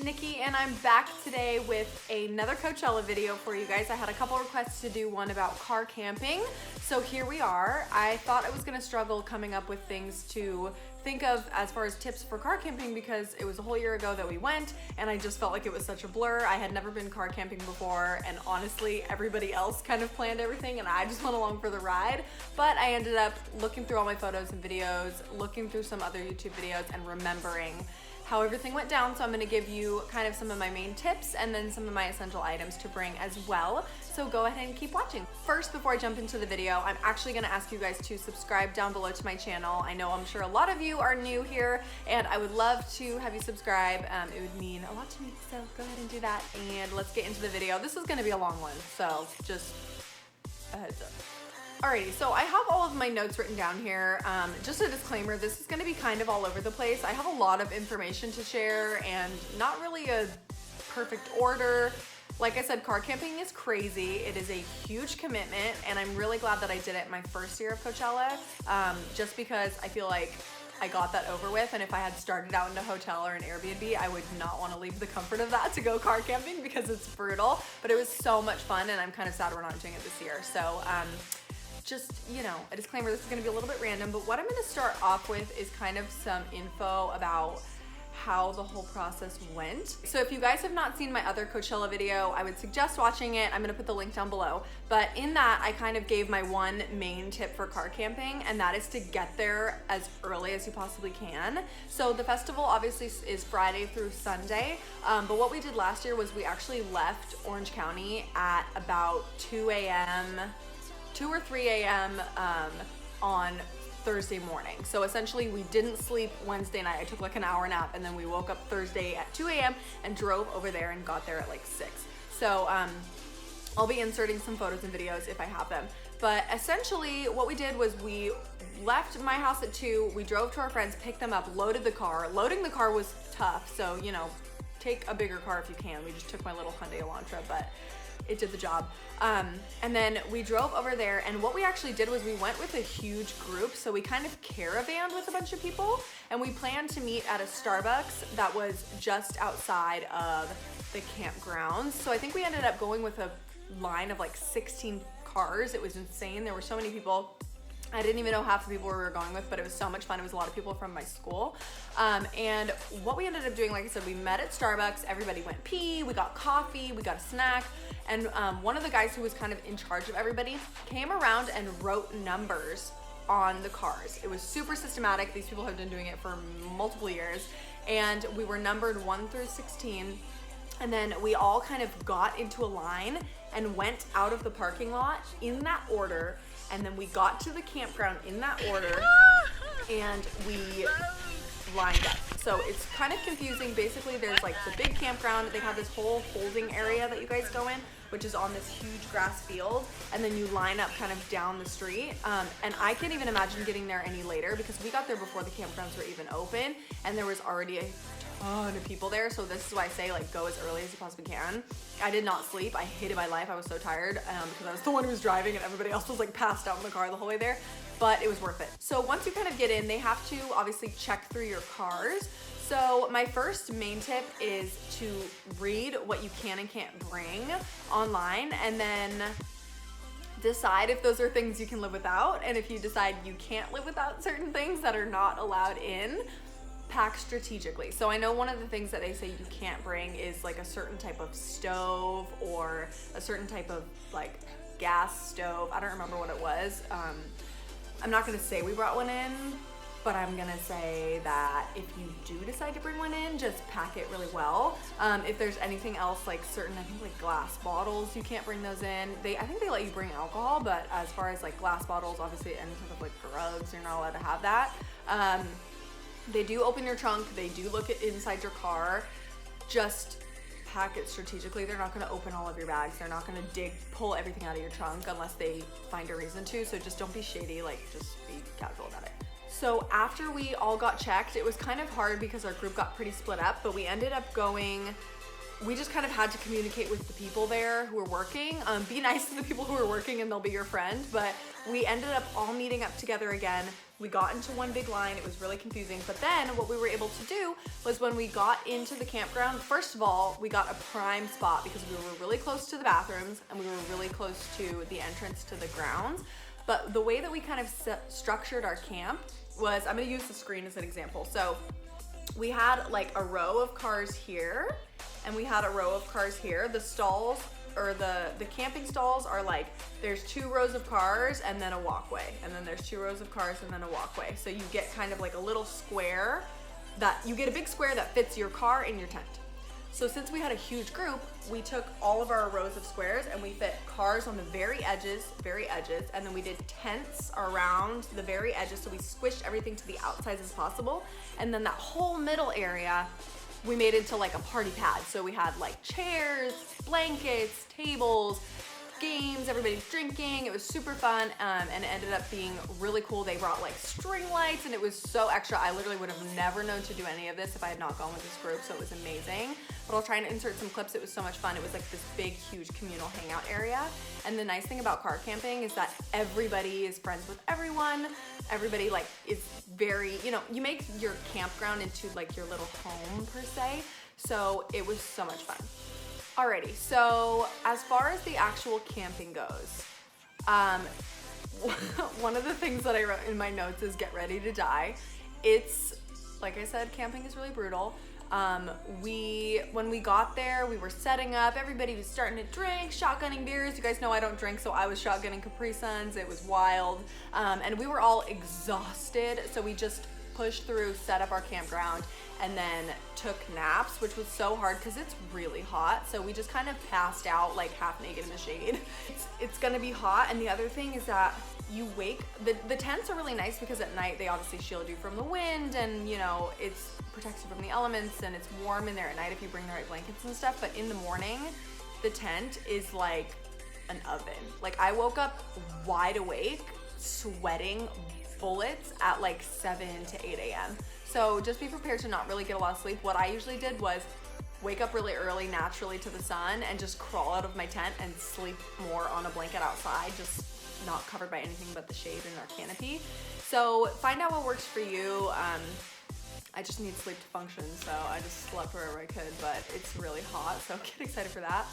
Nikki, and I'm back today with another Coachella video for you guys. I had a couple requests to do one about car camping, so here we are. I thought I was gonna struggle coming up with things to think of as far as tips for car camping because it was a whole year ago that we went and I just felt like it was such a blur. I had never been car camping before, and honestly everybody else kind of planned everything and I just went along for the ride. But I ended up looking through all my photos and videos, looking through some other YouTube videos, and remembering how everything went down. So I'm gonna give you kind of some of my main tips and then some of my essential items to bring as well. So go ahead and keep watching. First, before I jump into the video, I'm actually gonna ask you guys to subscribe down below to my channel. I know I'm sure a lot of you are new here and I would love to have you subscribe. It would mean a lot to me, so go ahead and do that. And let's get into the video. This is gonna be a long one, so just a heads up. Alrighty, so I have all of my notes written down here. Just a disclaimer, this is gonna be kind of all over the place. I have a lot of information to share and not really a perfect order. Like I said, car camping is crazy. It is a huge commitment, and I'm really glad that I did it my first year of Coachella, just because I feel like I got that over with, and if I had started out in a hotel or an Airbnb, I would not want to leave the comfort of that to go car camping because it's brutal, but it was so much fun, and I'm kind of sad we're not doing it this year. So just, you know, a disclaimer, this is gonna be a little bit random, but what I'm gonna start off with is kind of some info about how the whole process went. So if you guys have not seen my other Coachella video, I would suggest watching it. I'm gonna put the link down below. But in that, I kind of gave my one main tip for car camping, and that is to get there as early as you possibly can. So the festival obviously is Friday through Sunday, but what we did last year was we actually left Orange County at about 2 or 3 a.m. On Thursday morning. So essentially we didn't sleep Wednesday night. I took like an hour nap, and then we woke up Thursday at 2 a.m. and drove over there and got there at like 6. So I'll be inserting some photos and videos if I have them. But essentially what we did was we left my house at 2, we drove to our friends, picked them up, loaded the car. Loading the car was tough, so you know, take a bigger car if you can. We just took my little Hyundai Elantra, but it did the job. And then we drove over there, and what we actually did was we went with a huge group, so we kind of caravanned with a bunch of people, and we planned to meet at a Starbucks that was just outside of the campgrounds. So I think we ended up going with a line of like 16 cars. It was insane. There were so many people. I didn't even know half the people we were going with, but it was so much fun. It was a lot of people from my school. And what we ended up doing, like I said, we met at Starbucks. Everybody went pee, we got coffee, we got a snack. And one of the guys who was kind of in charge of everybody came around and wrote numbers on the cars. It was super systematic. These people have been doing it for multiple years. And we were numbered 1 through 16. And then we all kind of got into a line and went out of the parking lot in that order. And then we got to the campground in that order, and we lined up. So it's kind of confusing. Basically, there's like the big campground. They have this whole holding area that you guys go in, which is on this huge grass field, and then you line up kind of down the street. And I can't even imagine getting there any later because we got there before the campgrounds were even open, and there was already a ton of people there. So this is why I say, like, go as early as you possibly can. I did not sleep. I hated my life. I was so tired because I was the one who was driving and everybody else was like passed out in the car the whole way there, but it was worth it. So once you kind of get in, they have to obviously check through your cars. So my first main tip is to read what you can and can't bring online, and then decide if those are things you can live without. And if you decide you can't live without certain things that are not allowed in, pack strategically. So I know one of the things that they say you can't bring is like a certain type of stove or a certain type of like gas stove. I don't remember what it was. I'm not gonna say we brought one in, but I'm gonna say that if you do decide to bring one in, just pack it really well. If there's anything else, like certain, I think like glass bottles, you can't bring those in. I think they let you bring alcohol, but as far as like glass bottles, obviously any type of like drugs, you're not allowed to have that. They do open your trunk, they do look at inside your car. Just pack it strategically. They're not gonna open all of your bags. They're not gonna pull everything out of your trunk unless they find a reason to. So just don't be shady, like just be casual about it. So after we all got checked, it was kind of hard because our group got pretty split up, but we ended up going we just kind of had to communicate with the people there who were working. Be nice to the people who are working and they'll be your friend, but we ended up all meeting up together again. We got into one big line. It was really confusing. But then what we were able to do was when we got into the campground, first of all, we got a prime spot because we were really close to the bathrooms and we were really close to the entrance to the grounds. But the way that we kind of structured our camp was, I'm gonna use the screen as an example. So we had like a row of cars here and we had a row of cars here. The stalls, or the camping stalls are like, there's 2 rows of cars and then a walkway, and then there's 2 rows of cars and then a walkway. So you get kind of like a little square you get a big square that fits your car and your tent. So since we had a huge group, we took all of our rows of squares and we fit cars on the very edges, and then we did tents around the very edges. So we squished everything to the outsides as possible. And then that whole middle area, we made into like a party pad. So we had like chairs, blankets, tables, games, everybody's drinking. It was super fun, and it ended up being really cool. They brought like string lights and it was so extra. I literally would have never known to do any of this if I had not gone with this group, so it was amazing. But I'll try and insert some clips. It was so much fun. It was like this big, huge communal hangout area. And the nice thing about car camping is that everybody is friends with everyone. Everybody like is very, you know, you make your campground into like your little home per se. So it was so much fun. Alrighty, so as far as the actual camping goes, one of the things that I wrote in my notes is get ready to die. It's, like I said, camping is really brutal. When we got there, we were setting up, everybody was starting to drink, shotgunning beers. You guys know I don't drink, so I was shotgunning Capri Suns. It was wild. And we were all exhausted, so we just pushed through, set up our campground, and then took naps, which was so hard because it's really hot. So we just kind of passed out like half naked in the shade. It's gonna be hot. And the other thing is that you wake, the tents are really nice because at night they obviously shield you from the wind, and you know, it's protects you from the elements, and it's warm in there at night if you bring the right blankets and stuff. But in the morning, the tent is like an oven. Like I woke up wide awake, sweating bullets at like 7 to 8 a.m. So just be prepared to not really get a lot of sleep. What I usually did was wake up really early naturally to the sun and just crawl out of my tent and sleep more on a blanket outside, just not covered by anything but the shade in our canopy. So find out what works for you. I just need sleep to function, so I just slept wherever I could, but it's really hot, so get excited for that.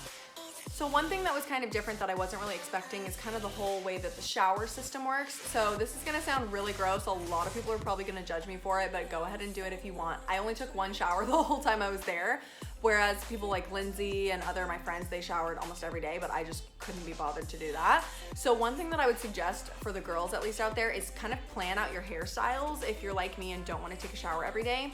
So one thing that was kind of different that I wasn't really expecting is kind of the whole way that the shower system works. So this is gonna sound really gross. A lot of people are probably gonna judge me for it, but go ahead and do it if you want. I only took 1 shower the whole time I was there, whereas people like Lindsay and other my friends, they showered almost every day, but I just couldn't be bothered to do that. So one thing that I would suggest for the girls at least out there is kind of plan out your hairstyles. If you're like me and don't want to take a shower every day,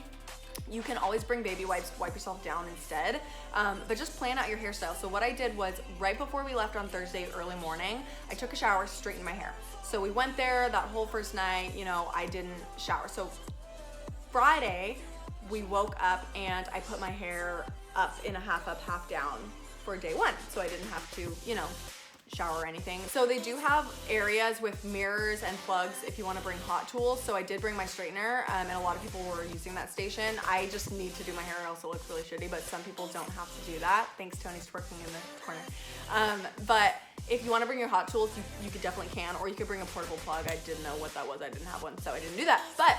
you can always bring baby wipes, wipe yourself down instead, but just plan out your hairstyle. So what I did was right before we left on Thursday early morning, I took a shower, straightened my hair. So we went there that whole first night, you know, I didn't shower. So Friday, we woke up and I put my hair up in a half up, half down for day 1. So I didn't have to, you know, shower or anything. So they do have areas with mirrors and plugs if you want to bring hot tools. So I did bring my straightener, and a lot of people were using that station. I just need to do my hair or else it looks really shitty, but some people don't have to do that. Thanks, Tony's twerking in the corner. But if you want to bring your hot tools, you could definitely can, or you could bring a portable plug. I didn't know what that was. I didn't have one, so I didn't do that. But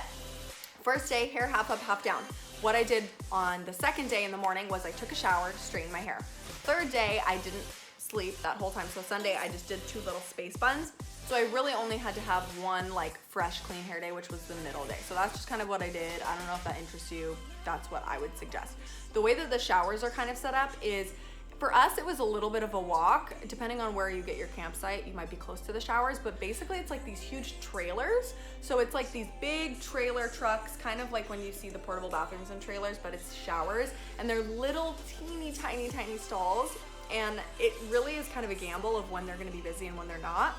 first day, hair half up, half down. What I did on the second day in the morning was I took a shower, straightened my hair. Third day, I didn't sleep that whole time. So Sunday, I just did 2 little space buns. So I really only had to have 1 like fresh, clean hair day, which was the middle day. So that's just kind of what I did. I don't know if that interests you. That's what I would suggest. The way that the showers are kind of set up is, for us, it was a little bit of a walk. Depending on where you get your campsite, you might be close to the showers, but basically it's like these huge trailers. So it's like these big trailer trucks, kind of like when you see the portable bathrooms and trailers, but it's showers. And they're little teeny tiny stalls. And it really is kind of a gamble of when they're gonna be busy and when they're not.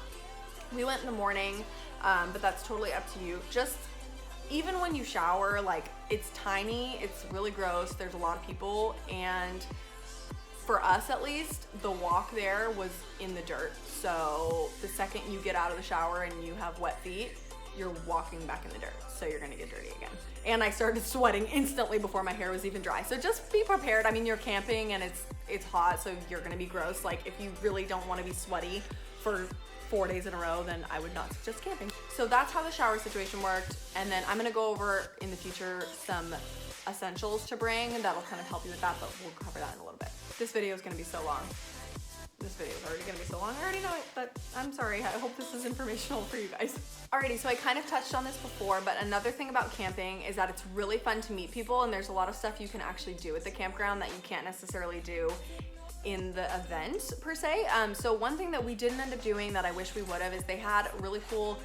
We went in the morning, but that's totally up to you. Just, even when you shower, like, it's tiny, it's really gross, there's a lot of people, and for us at least, the walk there was in the dirt. So the second you get out of the shower and you have wet feet, you're walking back in the dirt, so you're gonna get dirty again. And I started sweating instantly before my hair was even dry. So just be prepared. I mean, you're camping and it's hot, so you're gonna be gross. Like if you really don't wanna be sweaty for 4 days in a row, then I would not suggest camping. So that's how the shower situation worked. And then I'm gonna go over in the future some essentials to bring, and that'll kind of help you with that, but we'll cover that in a little bit. This video is gonna be so long. This video is already gonna be so long. I already know it, but I'm sorry. I hope this is informational for you guys. Alrighty, so I kind of touched on this before, but another thing about camping is that it's really fun to meet people, and there's a lot of stuff you can actually do at the campground that you can't necessarily do in the event per se. So one thing that we didn't end up doing that I wish we would have is they had really cool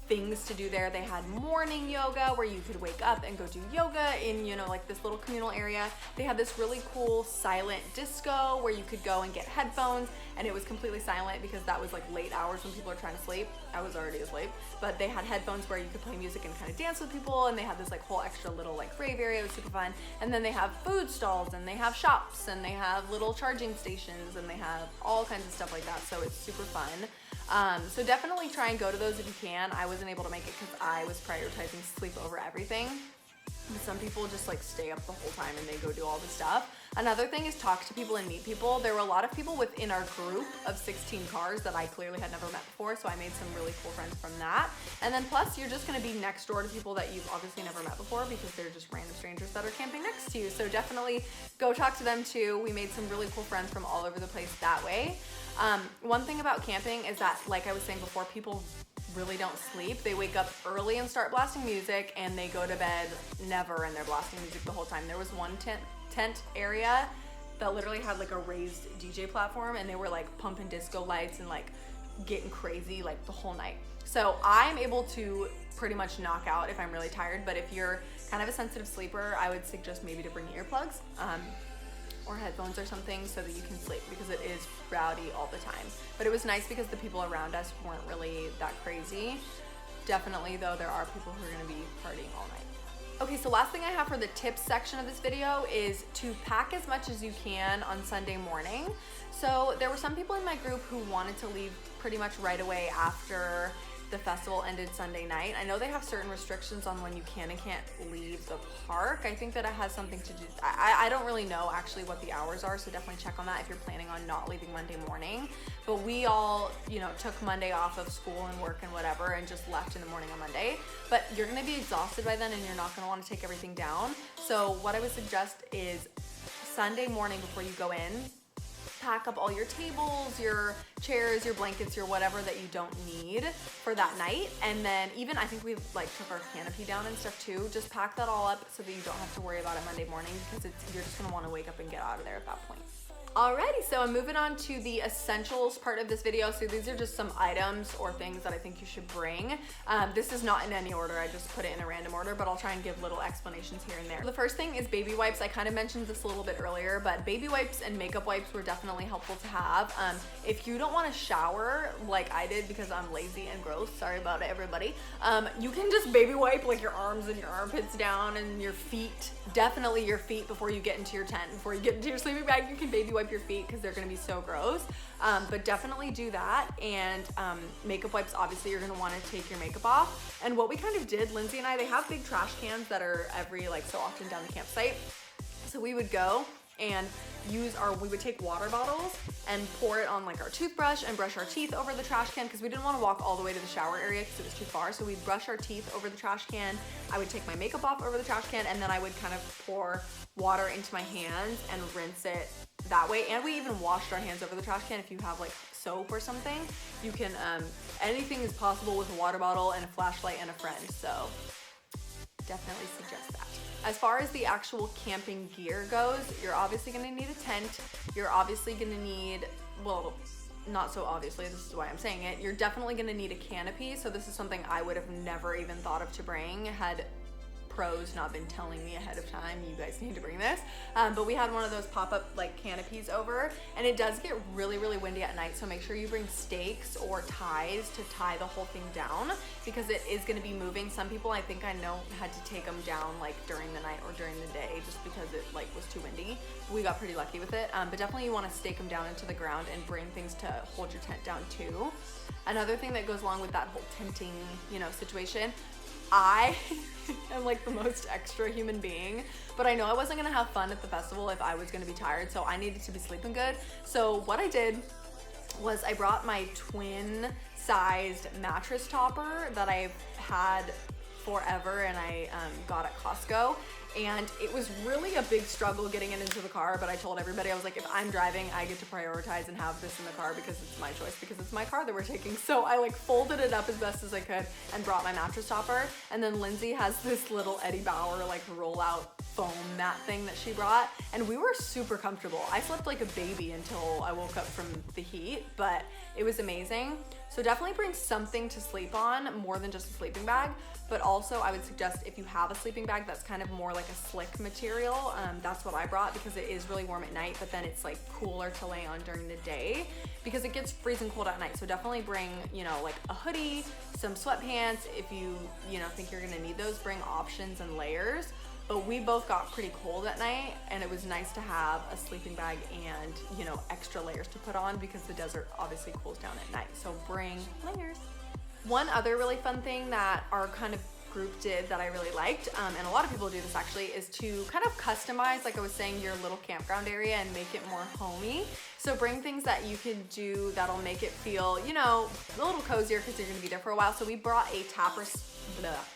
things to do there. They had morning yoga where you could wake up and go do yoga in, you know, like this little communal area. They had this really cool silent disco where you could go and get headphones, and it was completely silent because that was like late hours when people are trying to sleep. I was already asleep, but they had headphones where you could play music and kind of dance with people, and they had this like whole extra little like rave area. It was super fun. And then they have food stalls, and they have shops, and they have little charging stations, and they have all kinds of stuff like that. So it's super fun. So definitely try and go to those if you can. I wasn't able to make it because I was prioritizing sleep over everything. But some people just like stay up the whole time and they go do all the stuff. Another thing is talk to people and meet people. There were a lot of people within our group of 16 cars that I clearly had never met before, so I made some really cool friends from that. And then plus you're just gonna be next door to people that you've obviously never met before because they're just random strangers that are camping next to you. So definitely go talk to them too. We made some really cool friends from all over the place that way. One thing about camping is that, like I was saying before, people really don't sleep. They wake up early and start blasting music, and they go to bed never, and they're blasting music the whole time. There was one tent area that literally had like a raised DJ platform, and they were like pumping disco lights and like getting crazy like the whole night. So I'm able to pretty much knock out if I'm really tired, but if you're kind of a sensitive sleeper, I would suggest maybe to bring earplugs. Or headphones or something so that you can sleep, because it is rowdy all the time. But it was nice because the people around us weren't really that crazy. Definitely though, there are people who are gonna be partying all night. Okay, so last thing I have for the tips section of this video is to pack as much as you can on Sunday morning. So there were some people in my group who wanted to leave pretty much right away after the festival ended Sunday night. I know they have certain restrictions on when you can and can't leave the park. I think that it has something to do, I don't really know actually what the hours are, so definitely check on that if you're planning on not leaving Monday morning. But we all, you know, took Monday off of school and work and whatever and just left in the morning on Monday. But you're gonna be exhausted by then and you're not gonna wanna take everything down. So what I would suggest is Sunday morning before you go in, pack up all your tables, your chairs, your blankets, your whatever that you don't need for that night. And then even, I think we like took our canopy down and stuff too. Just pack that all up so that you don't have to worry about it Monday morning, because you're just gonna wanna wake up and get out of there at that point. Alrighty, so I'm moving on to the essentials part of this video. So these are just some items or things that I think you should bring. This is not in any order, I just put it in a random order, but I'll try and give little explanations here and there. The first thing is baby wipes. I kind of mentioned this a little bit earlier, but baby wipes and makeup wipes were definitely helpful to have. If you don't want to shower like I did because I'm lazy and gross, sorry about it everybody, you can just baby wipe like your arms and your armpits down and your feet. Definitely your feet before you get into your tent. Before you get into your sleeping bag, you can baby wipe your feet because they're gonna be so gross. But definitely do that. And makeup wipes, obviously you're gonna wanna take your makeup off. And what we kind of did, Lindsay and I, they have big trash cans that are every like so often down the campsite. So we would go and we would take water bottles and pour it on like our toothbrush and brush our teeth over the trash can, because we didn't want to walk all the way to the shower area because it was too far. So we'd brush our teeth over the trash can. I would take my makeup off over the trash can, and then I would kind of pour water into my hands and rinse it that way. And we even washed our hands over the trash can. If you have like soap or something, you can, anything is possible with a water bottle and a flashlight and a friend. So definitely suggest that. As far as the actual camping gear goes, you're obviously gonna need a tent. You're obviously gonna need, well, not so obviously, this is why I'm saying it, you're definitely gonna need a canopy. So this is something I would have never even thought of to bring had pros not been telling me ahead of time, you guys need to bring this. But we had one of those pop-up like canopies over, and it does get really, really windy at night. So make sure you bring stakes or ties to tie the whole thing down, because it is gonna be moving. Some people, I think I know, had to take them down like during the night or during the day just because it like was too windy. We got pretty lucky with it. But definitely you wanna stake them down into the ground and bring things to hold your tent down too. Another thing that goes along with that whole tenting, you know, situation, I am like the most extra human being, but I know I wasn't gonna have fun at the festival if I was gonna be tired, so I needed to be sleeping good. So what I did was I brought my twin sized mattress topper that I've had forever and I got at Costco. And it was really a big struggle getting it into the car, but I told everybody, I was like, if I'm driving, I get to prioritize and have this in the car because it's my choice, because it's my car that we're taking. So I like folded it up as best as I could and brought my mattress topper. And then Lindsay has this little Eddie Bauer like roll out foam mat thing that she brought. And we were super comfortable. I slept like a baby until I woke up from the heat, but it was amazing. So definitely bring something to sleep on more than just a sleeping bag. But also I would suggest if you have a sleeping bag that's kind of more like a slick material, that's what I brought because it is really warm at night, but then it's like cooler to lay on during the day because it gets freezing cold at night. So definitely bring, you know, like a hoodie, some sweatpants. If you know, think you're gonna need those, bring options and layers. But we both got pretty cold at night and it was nice to have a sleeping bag and, you know, extra layers to put on because the desert obviously cools down at night. So bring layers. One other really fun thing that our kind of group did that I really liked, and a lot of people do this actually, is to kind of customize, like I was saying, your little campground area and make it more homey. So bring things that you can do that'll make it feel, you know, a little cozier because you're gonna be there for a while. So we brought a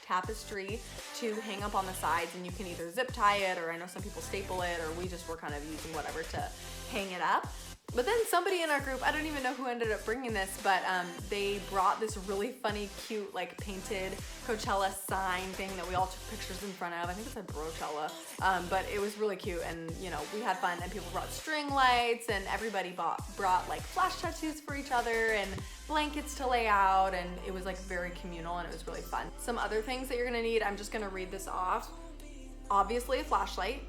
tapestry to hang up on the sides, and you can either zip tie it, or I know some people staple it, or we just were kind of using whatever to hang it up. But then somebody in our group, I don't even know who ended up bringing this, but they brought this really funny, cute, like painted Coachella sign thing that we all took pictures in front of. I think it said Brochella, but it was really cute, and you know, we had fun, and people brought string lights, and everybody brought like flash tattoos for each other, and blankets to lay out, and it was like very communal, and it was really fun. Some other things that you're gonna need, I'm just gonna read this off. Obviously a flashlight.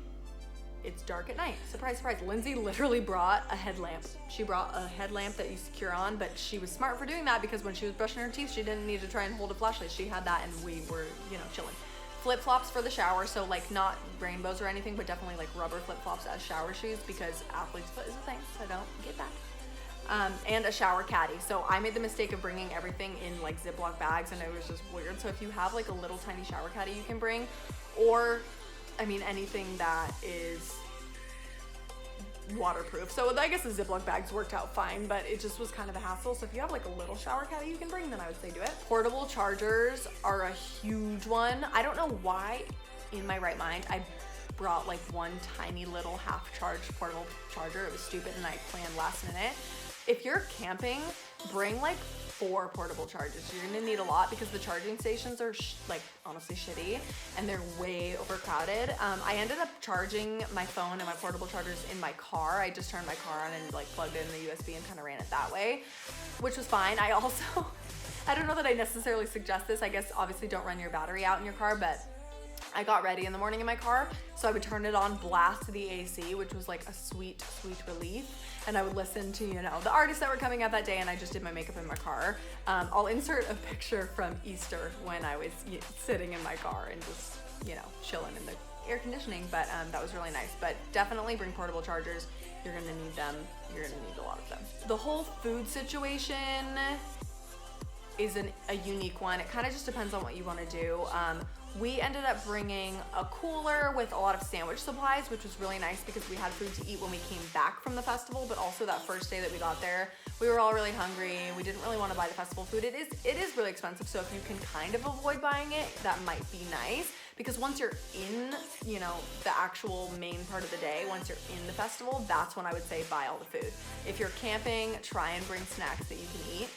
It's dark at night. Surprise, surprise. Lindsay literally brought a headlamp. She brought a headlamp that you secure on, but she was smart for doing that because when she was brushing her teeth, she didn't need to try and hold a flashlight. She had that and we were, you know, chilling. Flip-flops for the shower, so like not rainbows or anything, but definitely like rubber flip-flops as shower shoes because athlete's foot is a thing, so don't get that. And a shower caddy. So I made the mistake of bringing everything in like Ziploc bags and it was just weird. So if you have like a little tiny shower caddy you can bring, or I mean, anything that is waterproof. So I guess the Ziploc bags worked out fine, but it just was kind of a hassle. So if you have like a little shower caddy you can bring, then I would say do it. Portable chargers are a huge one. I don't know why in my right mind I brought like one tiny little half-charged portable charger. It was stupid and I planned last minute. If you're camping, bring like 4 portable chargers. You're gonna need a lot because the charging stations are like honestly shitty and they're way overcrowded. I ended up charging my phone and my portable chargers in my car. I just turned my car on and like plugged in the USB and kind of ran it that way, which was fine. I also, I don't know that I necessarily suggest this. I guess obviously don't run your battery out in your car, but I got ready in the morning in my car, so I would turn it on, blast the AC, which was like a sweet, sweet relief. And I would listen to, you know, the artists that were coming out that day, and I just did my makeup in my car. I'll insert a picture from Easter when I was sitting in my car and just, you know, chilling in the air conditioning, but that was really nice. But definitely bring portable chargers. You're gonna need them. You're gonna need a lot of them. The whole food situation is a unique one. It kind of just depends on what you want to do. We ended up bringing a cooler with a lot of sandwich supplies, which was really nice because we had food to eat when we came back from the festival, but also that first day that we got there, we were all really hungry. We didn't really want to buy the festival food. It is really expensive, so if you can kind of avoid buying it, that might be nice, because once you're in, you know, the actual main part of the day, once you're in the festival, that's when I would say buy all the food. If you're camping, try and bring snacks that you can eat.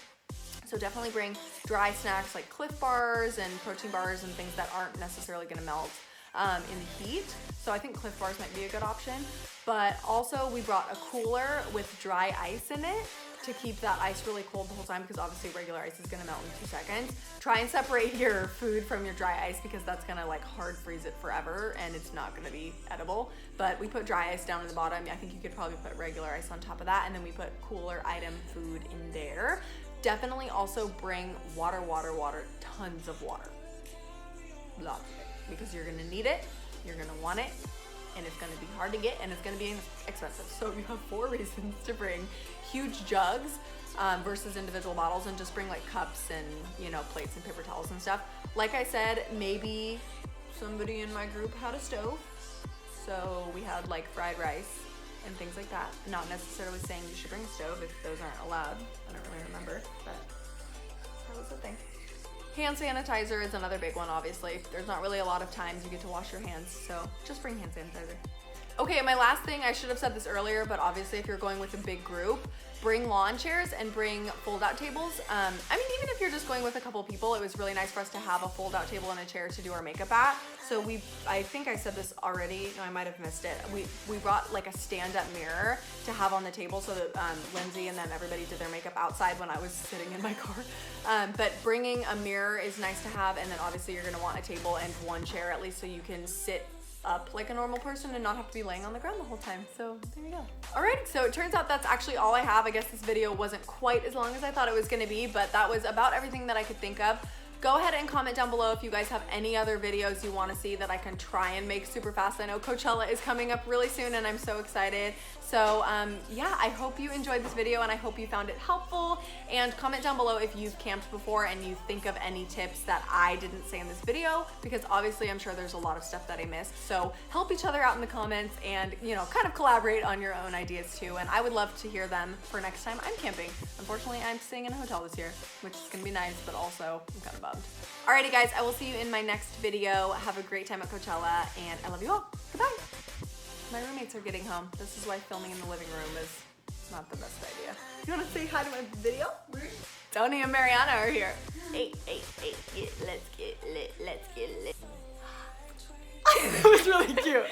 So definitely bring dry snacks like Cliff Bars and protein bars and things that aren't necessarily gonna melt in the heat. So I think Cliff Bars might be a good option. But also we brought a cooler with dry ice in it to keep that ice really cold the whole time, because obviously regular ice is gonna melt in 2 seconds. Try and separate your food from your dry ice because that's gonna like hard freeze it forever and it's not gonna be edible. But we put dry ice down in the bottom. I think you could probably put regular ice on top of that, and then we put cooler item food in there. Definitely also bring water, tons of water. Lots of it, because you're gonna need it, you're gonna want it, and it's gonna be hard to get, and it's gonna be expensive. So you have 4 reasons to bring huge jugs. versus individual bottles, and just bring like cups and, you know, plates and paper towels and stuff. Like I said, maybe somebody in my group had a stove, so we had like fried rice and things like that. Not necessarily saying you should bring a stove if those aren't allowed. I don't really remember, but that was the thing. Hand sanitizer is another big one, obviously. There's not really a lot of times you get to wash your hands, so just bring hand sanitizer. Okay, my last thing, I should have said this earlier, but obviously if you're going with a big group, bring lawn chairs and bring fold-out tables. I mean, even if you're just going with a couple people, it was really nice for us to have a fold-out table and a chair to do our makeup at. So I think I said this already, no, I might have missed it. We brought like a stand-up mirror to have on the table so that Lindsay and then everybody did their makeup outside when I was sitting in my car. But bringing a mirror is nice to have, and then obviously you're gonna want a table and one chair at least so you can sit up like a normal person and not have to be laying on the ground the whole time. So there you go. All right, so it turns out that's actually all I have. I guess this video wasn't quite as long as I thought it was gonna be, but that was about everything that I could think of. Go ahead and comment down below if you guys have any other videos you want to see that I can try and make super fast. I know Coachella is coming up really soon and I'm so excited. So yeah, I hope you enjoyed this video and I hope you found it helpful. And comment down below if you've camped before and you think of any tips that I didn't say in this video, because obviously I'm sure there's a lot of stuff that I missed. So help each other out in the comments and, you know, kind of collaborate on your own ideas too. And I would love to hear them for next time I'm camping. Unfortunately, I'm staying in a hotel this year, which is gonna be nice, but also I'm kind of bummed. Alrighty guys, I will see you in my next video. Have a great time at Coachella and I love you all. Goodbye. My roommates are getting home. This is why filming in the living room is not the best idea. You wanna say hi to my video? Tony and Mariana are here. Hey, let's get lit, let's get lit. That was really cute.